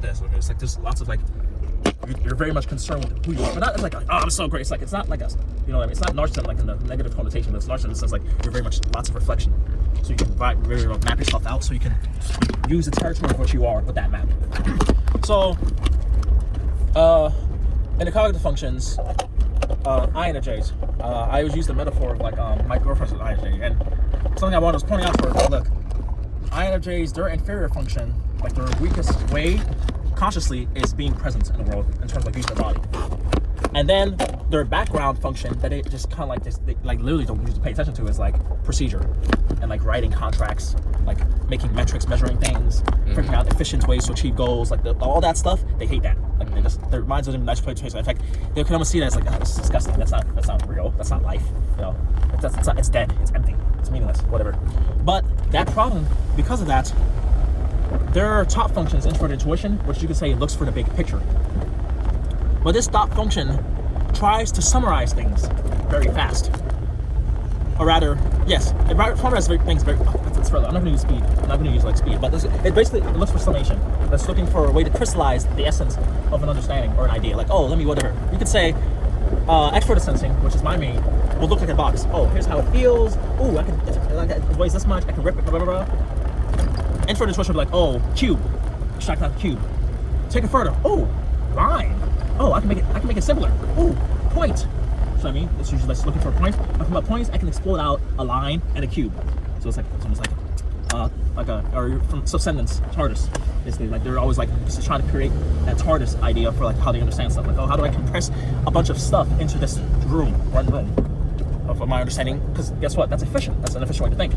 this. Or it's like there's lots of like you're very much concerned with who you are, but not it's like oh I'm so great. It's like it's not like us. You know what I mean? It's not narcissism like in the negative connotation, but it's narcissism in the sense like you're very much lots of reflection. So you can very well map yourself out so you can use the territory of what you are with that map. So in the cognitive functions, INFJs, I always use the metaphor of like my girlfriend's an INFJ, and something I was pointing out to her, look, INFJs, their inferior function, like their weakest way consciously is being present in the world in terms of like using their body. And then their background function that they just kind of like this, they like literally don't use to pay attention to is like procedure and like writing contracts, like making metrics, measuring things, figuring out efficient ways to achieve goals, like all that stuff. They hate that. Like they just their minds don't even nice place. In fact, they can almost see that as like, oh, this is disgusting. That's not real. That's not life. You know, it's dead. It's empty. It's meaningless. Whatever. But that problem, because of that, their top function is introvert intuition, which you could say looks for the big picture. But this top function tries to summarize things very fast. Or rather, yes, it summarizes things very. It's further. I'm not going to use speed. I'm not going to use like speed, but it basically looks for summation. That's looking for a way to crystallize the essence of an understanding or an idea. Like, oh, let me whatever. You could say extrovert sensing, which is my main, will look like a box. Oh, here's how it feels. Oh, it weighs this much. I can rip it. Blah blah blah. Introvert intuition would be like, oh, cube. Extract out the cube. Take it further. Oh, line. Oh, I can make it simpler. Oh, point. So I mean, it's usually just looking for a point. But from points, I can explode out a line and a cube. So it's almost like or from subsendence TARDIS. Basically, like they're always like just trying to create that TARDIS idea for like how they understand stuff. Like, oh, how do I compress a bunch of stuff into this one room of my understanding? Because guess what? That's efficient. That's an efficient way to think.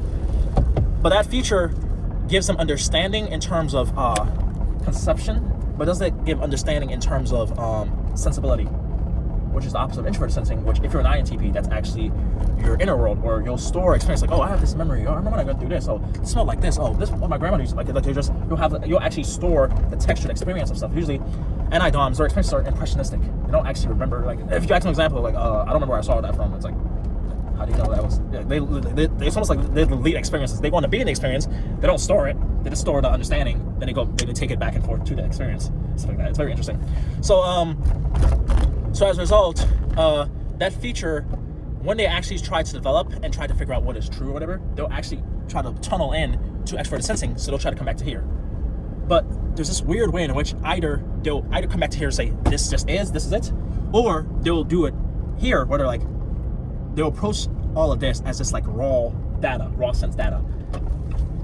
But that feature gives them understanding in terms of conception, but doesn't give understanding in terms of sensibility, which is the opposite of introverted sensing, which if you're an INTP, that's actually your inner world, where you'll store experience like, oh, I have this memory, oh, I remember when I got through this, oh, it smelled like this, oh, this what my grandmother used to like you'll actually store the textured experience of stuff. Usually anti-DOMs, their experiences are impressionistic. They don't actually remember, like if you ask an example, like I don't remember where I saw that from, it's like, how do you know that was? Yeah, it's almost like they delete experiences. They want to be in the experience. They don't store it. They just store the understanding. Then they take it back and forth to the experience. Stuff like that. It's very interesting. So as a result, that feature, when they actually try to develop and try to figure out what is true or whatever, they'll actually try to tunnel in to extroverted sensing. So they'll try to come back to here. But there's this weird way in which they'll either come back to here and say this is it, or they'll do it here where they're like, they'll approach all of this as just like raw sense data.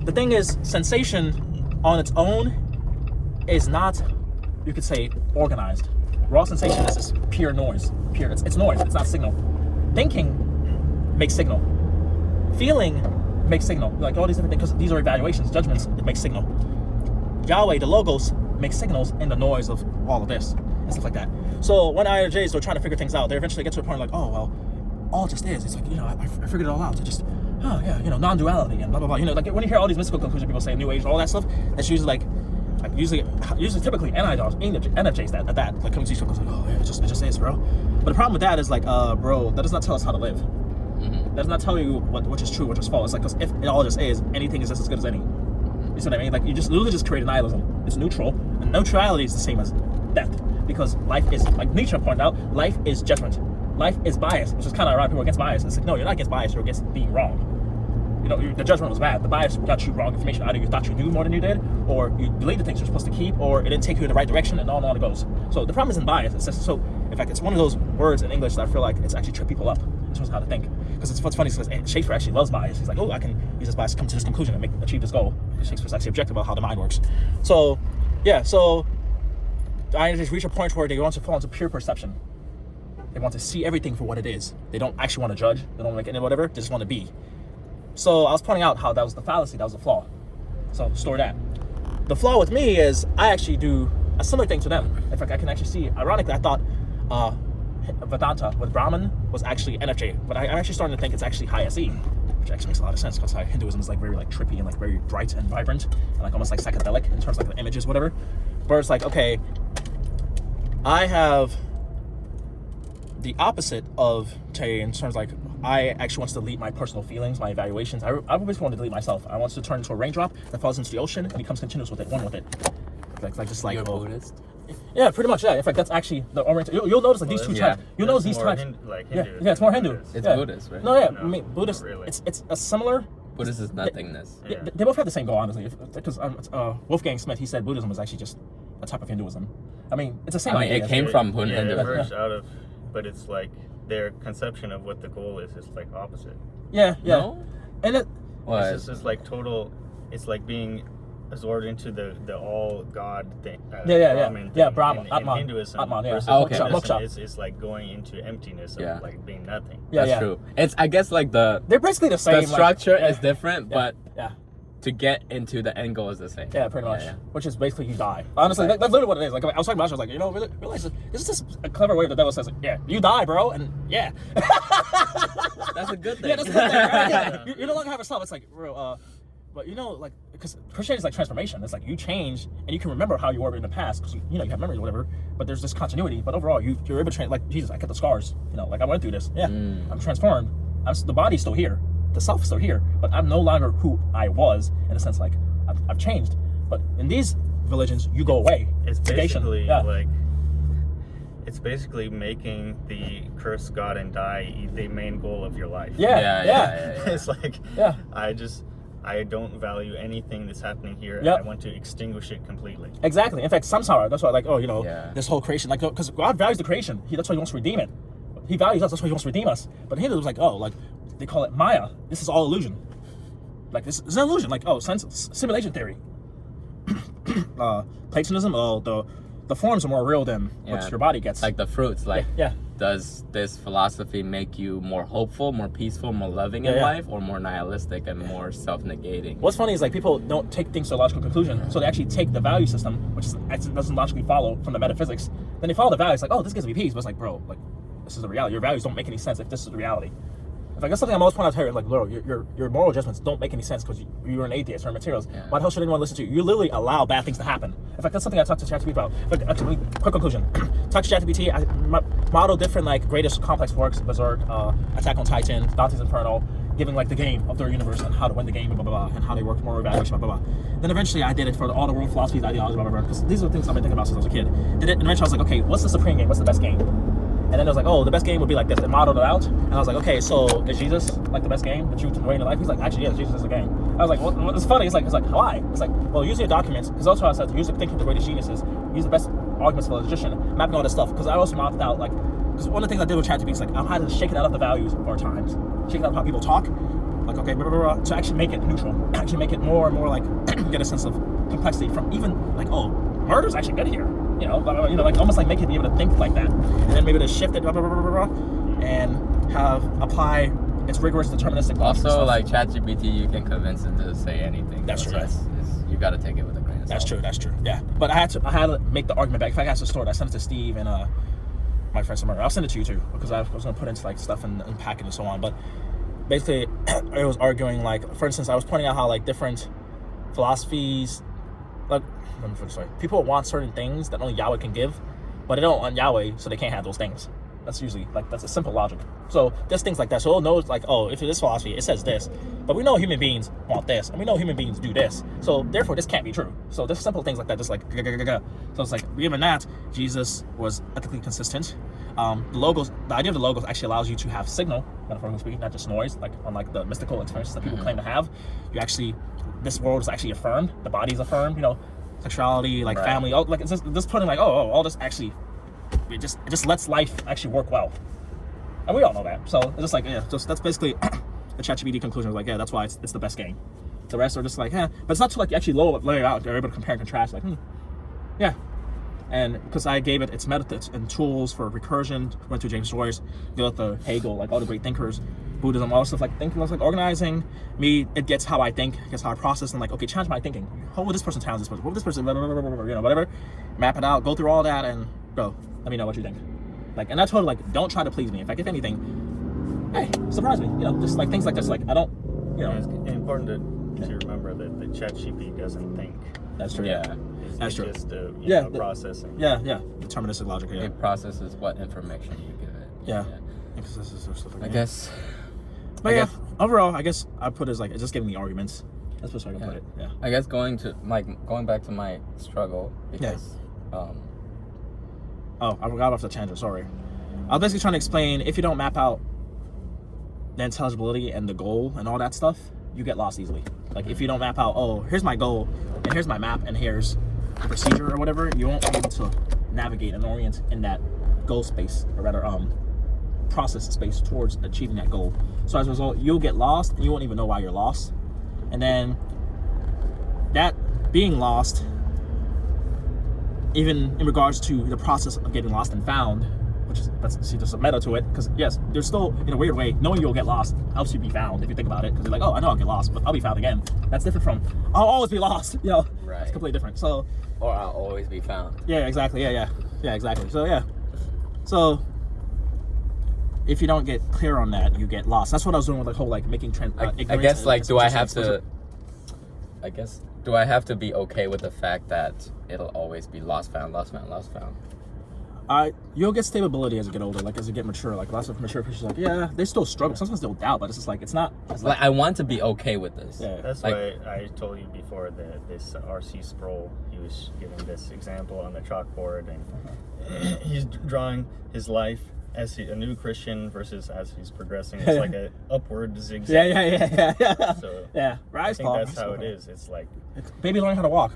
The thing is, sensation on its own is not, you could say, organized. Raw sensation is just pure noise. It's noise, it's not signal. Thinking makes signal. Feeling makes signal. Like all these different things, because these are evaluations, judgments, it makes signal. Yahweh, the logos, makes signals in the noise of all of this and stuff like that. So when INFJs are trying to figure things out, they eventually get to a point like, oh, well, all just is. It's like, you know, I figured it all out. It just, oh yeah, you know, non-duality and blah blah blah. You know, like when you hear all these mystical conclusions, people say New Age, all that stuff. That's usually usually typically NFJs that like comes to these people like, oh yeah, it just is, bro. But the problem with that is like, bro, that does not tell us how to live. That does not tell you which is true, which is false. Like, because if it all just is, anything is just as good as any. You see what I mean? Like you just literally just create nihilism. It's neutral, and neutrality is the same as death, because life is, like Nietzsche pointed out, life is judgment. Life is bias, which is kind of ironic. People are against bias. It's like, no, you're not against bias. You're against being wrong. You know, the judgment was bad. The bias got you wrong information. Either you thought you knew more than you did, or you believed the things you're supposed to keep, or it didn't take you in the right direction, and on it goes. So the problem isn't bias. It's just, so, in fact, it's one of those words in English that I feel like it's actually tripped people up in terms of how to think. Because it's what's funny is because Shakespeare actually loves bias. He's like, oh, I can use this bias to come to this conclusion and achieve this goal. Shakespeare's actually objective about how the mind works. So, yeah, so the INFJs reach a point where they want to fall into pure perception. They want to see everything for what it is. They don't actually want to judge. They don't make any whatever. They just want to be. So I was pointing out how that was the fallacy. That was the flaw. So store that. The flaw with me is I actually do a similar thing to them. In fact, I can actually see. Ironically, I thought Vedanta with Brahman was actually NFJ, but I'm actually starting to think it's actually high SE, which actually makes a lot of sense because Hinduism is like very like trippy and like very bright and vibrant and like almost like psychedelic in terms of like the images, whatever. But it's like, okay, I have the opposite of Tay in terms of like I actually want to delete my personal feelings, my evaluations. I always want to delete myself. I want to turn into a raindrop that falls into the ocean and becomes continuous with it, one with it. aspects, like just like You're Buddhist? Yeah, pretty much. Yeah, in fact, that's actually the Oriental. You'll notice like these two types. You'll notice these types. Hindu. Yeah, it's more Hindu. It's Buddhist, right? No, yeah, No, I mean Buddhist. really. It's a similar. Buddhist is nothingness. Yeah, they both have the same goal, honestly. Because Wolfgang Smith, he said Buddhism was actually just a type of Hinduism. I mean, it's the same. I mean, idea. it came from It Hinduism. emerged out of, but it's like their conception of what the goal is like opposite. Yeah. No? And it. What? It's just like total. It's like being absorbed into the all God thing. Brahman thing Brahman, in Atman. Hinduism. Atman, yeah. Versus Okay. Buddhism is like going into emptiness of like being nothing. That's true. It's, I guess, like They're basically the same. the structure like, is different, but yeah. to get into the end goal is the same. Yeah, pretty much. Yeah. Which is basically you die. Honestly, that's literally what it is. Like I was talking about, I was like, realize this is just a clever way the devil says, like, yeah, you die, bro, and yeah. That's a good thing. Yeah, that's a good thing, right? Yeah. You no longer have a self. It's like, bro, but like, because Christianity is like transformation. It's like you change and you can remember how you were in the past because you have memories or whatever. But there's this continuity. But overall, you're able to like Jesus. I get the scars. Like I went through this. Yeah, I'm transformed. The body's still here. The self is still here. But I'm no longer who I was in a sense. Like I've changed. But in these religions, you go away. It's basically like. It's basically making the curse God and die the main goal of your life. Yeah. It's like, I don't value anything that's happening here. Yep. I want to extinguish it completely. Exactly. In fact, samsara, that's why, like, this whole creation, like, because God values the creation. That's why he wants to redeem it. He values us. That's why he wants to redeem us. But Hindu was like, they call it Maya. This is all illusion. Like, this is an illusion. Like, simulation theory. Platonism, the forms are more real than what your body gets. Like the fruits, like yeah. Does this philosophy make you more hopeful, more peaceful, more loving in life, or more nihilistic and more self-negating? What's funny is like people don't take things to a logical conclusion, so they actually take the value system, which doesn't logically follow from the metaphysics. Then they follow the values, like, this gives me peace, but it's like, bro, like this is a reality. Your values don't make any sense if this is the reality. If I guess something I'm always pointing out to her, like, bro, your moral judgments don't make any sense because you're an atheist or materials. Yeah. Why the hell should anyone listen to you? You literally allow bad things to happen. In fact, that's something I talked to ChatGPT about. Actually, quick conclusion. Talk to ChatGPT. I model different like greatest complex works, Berserk, Attack on Titan, Dante's Inferno, giving like the game of their universe and how to win the game, blah blah blah, and how they work more evaluation, blah blah blah. Then eventually I did it for all the world philosophies, ideologies, blah blah blah. Because these are the things I've been thinking about since I was a kid. Did it, and eventually I was like, okay, what's the supreme game? What's the best game? And then it was like, the best game would be like this. It modeled it out. And I was like, okay, so is Jesus like the best game that you can win in life? He's like, actually, yes, Jesus is the game. I was like, well, it's funny. It's like, why? It's like, well, use your documents. Because that's what I said. Use the thinking the greatest geniuses. Use the best arguments for the logician. Mapping all this stuff. Because I also mapped out, like, because one of the things I did with ChatGPT is like, I had to shake it out of the values of our times. Shake it out of how people talk. Like, okay, blah, blah, blah, to actually make it neutral. Actually make it more and more like, get a sense of complexity from even like, murder's actually good here. Like almost like make it be able to think like that, and then maybe to shift it, blah, blah, blah, blah, blah, and apply its rigorous deterministic logic. Also, like ChatGPT, you can convince it to say anything. That's true. You got to take it with a grain of salt. That's true. Yeah, but I had to make the argument back. If I had to store it, I sent it to Steve and my friend Samara. I'll send it to you too because I was gonna put into like stuff and unpack it and so on. But basically, it was arguing like, for instance, I was pointing out how like different philosophies, like. People want certain things that only Yahweh can give, but they don't want Yahweh, so they can't have those things. That's usually that's a simple logic. So there's things like that. So it knows like, if it is philosophy, it says this, but we know human beings want this, and we know human beings do this. So therefore, this can't be true. So there's simple things like that, just like So it's like given that Jesus was ethically consistent. The idea of the logos actually allows you to have signal, metaphorically speaking, not just noise, like on like the mystical experiences that people claim to have. This world is actually affirmed. The body is affirmed. Sexuality, like family, like it's just putting like all this actually, it just lets life actually work well, and we all know that. So it's just like that's basically the ChatGPT conclusion. Like that's why it's the best game. The rest are just like but it's not to like actually lay it out. They're able to compare and contrast. Like and because I gave it its methods and tools for recursion, went through James Joyce, Goethe, Hegel, like all the great thinkers. Buddhism, all stuff like thinking, like organizing me. It gets how I think, gets how I process, and like, okay, change my thinking. How would this person challenge this person? What would this person, blah, blah, blah, blah, blah, whatever. Map it out, go through all that, and go. Let me know what you think. Like, and I told her, like, don't try to please me. In fact, if anything, hey, surprise me. Just like things like this. Like, I don't, It's important to remember that the ChatGPT doesn't think. That's true. Yeah. It's just processing. Yeah. Deterministic logic. Yeah. It processes what information you give it. Yeah. I guess. But overall, I guess I put it as like, it's just giving me arguments. That's the best way I can put it. Yeah. I guess going back to my struggle because Oh, I forgot off the tangent. Sorry. I was basically trying to explain if you don't map out the intelligibility and the goal and all that stuff, you get lost easily. Like if you don't map out, oh, here's my goal and here's my map and here's the procedure or whatever, you won't be able to navigate and orient in that goal space, or rather process space towards achieving that goal. So as a result, you'll get lost and you won't even know why you're lost. And then that being lost, even in regards to the process of getting lost and found, which is, there's a meta to it, because yes, there's still, in a weird way, knowing you'll get lost helps you be found, if you think about it, because you're like, oh, I know I'll get lost, but I'll be found again. That's different from, I'll always be lost, you know? Right. It's completely different, so. Or I'll always be found. Yeah, exactly, yeah, exactly. So, yeah. So, if you don't get clear on that, you get lost. That's what I was doing with the whole, like, making I guess, like, do I have to be okay with the fact that it'll always be lost found? You'll get stability as you get older, like as you get mature. Like lots of mature people, like they still struggle. Sometimes they'll doubt, but it's just like it's not. It's like I want to be okay with this. Yeah, that's like, why I told you before that this R.C. Sproul, he was giving this example on the chalkboard, and he's drawing his life as a new Christian versus as he's progressing. It's like a upward zigzag. Yeah. So yeah, rise. I think that's how it is. It's like baby learning how to walk.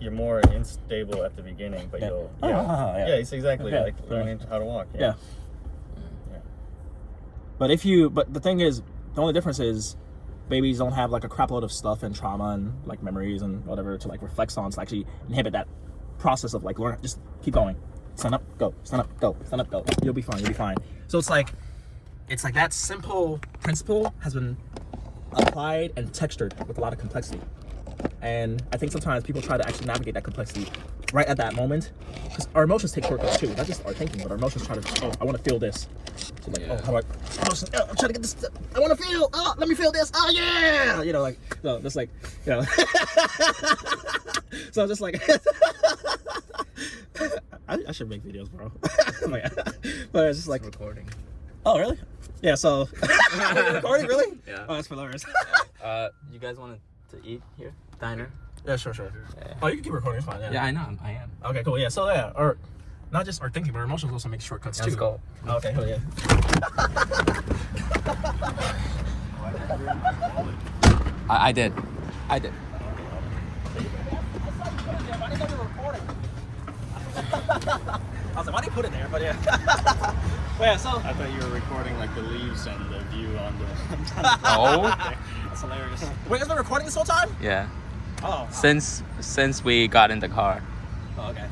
You're more unstable at the beginning, but you'll it's exactly like learning how to walk. Yeah. But the thing is, the only difference is babies don't have like a crap load of stuff and trauma and like memories and whatever to like reflect on to actually inhibit that process of like learn. Just keep going. Stand up, go. Stand up, go. Stand up, go. You'll be fine. So it's like that simple principle has been applied and textured with a lot of complexity. And I think sometimes people try to actually navigate that complexity right at that moment, because our emotions take shortcuts too, not just our thinking, but our emotions try to, I want to feel this. So like, how do I'm trying to get this, I want to feel, let me feel this, yeah! You know, like, so just like, you know. So just like, I should make videos, bro. But it's just like. It's recording. Oh, really? Yeah, so. Recording, really? Yeah. Oh, that's hilarious. You guys want to eat here? Diner? Yeah, sure. Yeah. Oh, you can keep recording, it's fine. Yeah, I know, I am. Okay, cool. Yeah, so yeah, or not just our thinking, but our emotions also make shortcuts too. Let's go. Okay, cool. Yeah. I did. I was like, why did you put it there? But yeah. But yeah, so. I thought you were recording like the leaves and the view on the. Oh. That's hilarious. Wait, has been recording this whole time? Yeah. Oh. Since we got in the car. Oh, okay.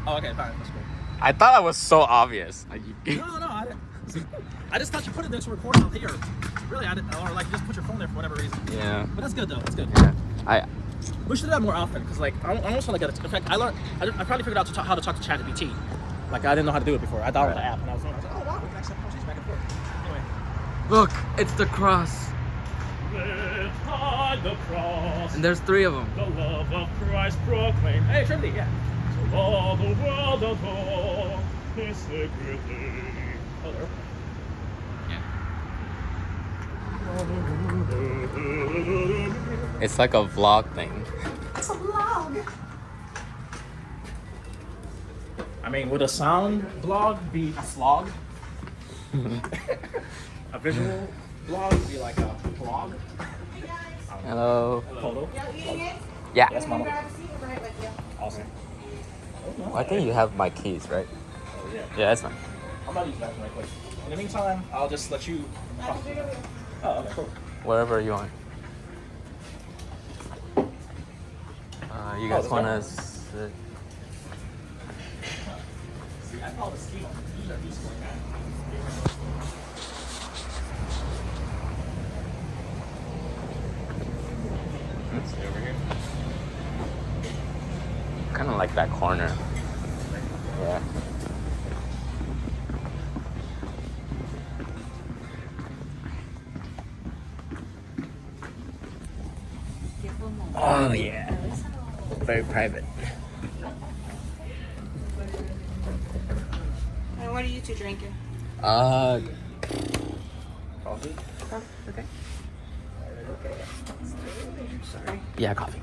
Oh, okay, fine. That's cool. I thought that was so obvious. No, I didn't. I just thought you put it there to record out here. Really, I didn't. Or like just put your phone there for whatever reason. Yeah. But that's good though. That's good. Yeah. We should do that more often, because like I almost want to get it. In fact, I finally figured out how to talk to pt. Like I didn't know how to do it before. I downloaded the app and I was like, oh wow, we can actually have conversations back and forth. Anyway. Look, it's the cross. The cross, And there's 3 of them. the love of Christ proclaimed. Hey, Trinity, yeah. So all the world adore His sacred name. Oh, there. It's like a vlog thing. It's a vlog. I mean, would a sound blog be a slog? A visual blog be like a vlog? Hello. Photo? Yeah. Yes, mama. Awesome. I think you have my keys, right? Oh, yeah. Yeah, that's fine. I'm gonna use that right quick. In the meantime, I'll just let you. Oh, okay, cool. Wherever you want. You guys this want guy? to sit? See, I call it a schema. These are useful like that. Stay over here. Kind of like that corner. Yeah. Oh yeah. Very private. And what are you two drinking? Coffee. Okay. Yeah, coffee.